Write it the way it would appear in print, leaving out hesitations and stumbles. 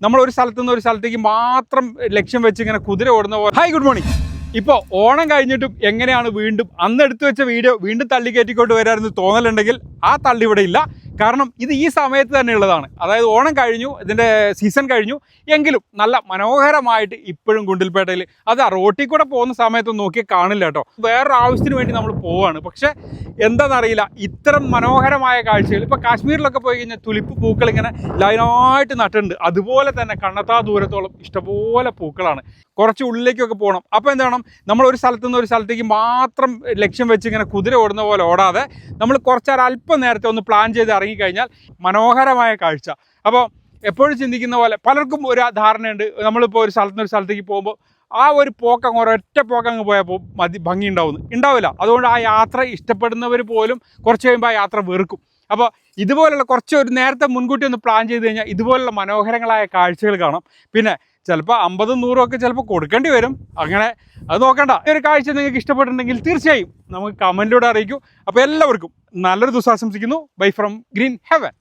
നമ്മൾ ഒരു സ്ഥലത്തു നിന്ന് ഒരു സ്ഥലത്തേക്ക് മാത്രം ലക്ഷ്യം വെച്ച് ഇങ്ങനെ കുതിര ഓടുന്ന പോലെ. Hi, good morning. ഇപ്പോൾ ഓണം കഴിഞ്ഞിട്ടും എങ്ങനെയാണ് വീണ്ടും അന്ന് എടുത്തു വെച്ച വീഡിയോ വീണ്ടും തള്ളിക്കയറ്റിക്കൊണ്ട് വരാമെന്ന് തോന്നലുണ്ടെങ്കിൽ ആ തള്ളി ഇവിടെ ഇല്ല. കാരണം ഇത് ഈ സമയത്ത് തന്നെ ഉള്ളതാണ്. അതായത് ഓണം കഴിഞ്ഞു, ഇതിൻ്റെ സീസൺ കഴിഞ്ഞു, എങ്കിലും നല്ല മനോഹരമായിട്ട് ഇപ്പോഴും ഗുണ്ടിൽപേട്ടയിൽ അത് റോട്ടിൽ കൂടെ പോകുന്ന സമയത്തൊന്നും നോക്കിയാൽ കാണില്ല കേട്ടോ. വേറൊരു ആവശ്യത്തിന് വേണ്ടി നമ്മൾ പോവുകയാണ്. പക്ഷേ എന്താണെന്നറിയില്ല, ഇത്തരം മനോഹരമായ കാഴ്ചകൾ ഇപ്പോൾ കാശ്മീരിലൊക്കെ പോയി കഴിഞ്ഞാൽ തുലിപ്പ് പൂക്കൾ ഇങ്ങനെ ലൈനായിട്ട് നട്ടുണ്ട്. അതുപോലെ തന്നെ കണ്ണെത്താ ദൂരത്തോളം ഇഷ്ടംപോലെ പൂക്കളാണ്. കുറച്ച് ഉള്ളിലേക്കൊക്കെ പോകണം. അപ്പോൾ എന്ത് വേണം, നമ്മൾ ഒരു സ്ഥലത്തു നിന്ന് ഒരു സ്ഥലത്തേക്ക് മാത്രം ലക്ഷ്യം വെച്ച് ഇങ്ങനെ കുതിര ഓടുന്ന പോലെ ഓടാതെ നമ്മൾ അല്പം നേരത്തെ ഒന്ന് പ്ലാൻ ചെയ്ത് ഇറങ്ങിക്കഴിഞ്ഞാൽ മനോഹരമായ കാഴ്ച. അപ്പോൾ എപ്പോഴും ചിന്തിക്കുന്ന പോലെ പലർക്കും ഒരു ധാരണയുണ്ട്, നമ്മളിപ്പോൾ ഒരു സ്ഥലത്ത് നിന്ന് ഒരു സ്ഥലത്തേക്ക് പോകുമ്പോൾ ആ ഒരു പോക്കങ്ങ് ഒരൊറ്റ പോക്കങ്ങ് പോയപ്പോൾ ഭംഗി ഉണ്ടാവില്ല. അതുകൊണ്ട് ആ യാത്ര ഇഷ്ടപ്പെടുന്നവർ പോലും കുറച്ച് കഴിയുമ്പോൾ ആ യാത്ര വെറുക്കും. അപ്പോൾ ഇതുപോലുള്ള കുറച്ച് ഒരു നേരത്തെ മുൻകൂട്ടി ഒന്ന് പ്ലാൻ ചെയ്ത് കഴിഞ്ഞാൽ ഇതുപോലുള്ള മനോഹരങ്ങളായ കാഴ്ചകൾ കാണാം. പിന്നെ ചിലപ്പോൾ 50, 100 ഒക്കെ ചിലപ്പോൾ കൊടുക്കേണ്ടി വരും. അങ്ങനെ അത് നോക്കണ്ട. ഈ ഒരു കാഴ്ച നിങ്ങൾക്ക് ഇഷ്ടപ്പെട്ടിട്ടുണ്ടെങ്കിൽ തീർച്ചയായും നമുക്ക് കമൻറ്റിലൂടെ അറിയിക്കൂ. അപ്പോൾ എല്ലാവർക്കും നല്ലൊരു ദിവസം ആശംസിക്കുന്നു. Bye from green heaven.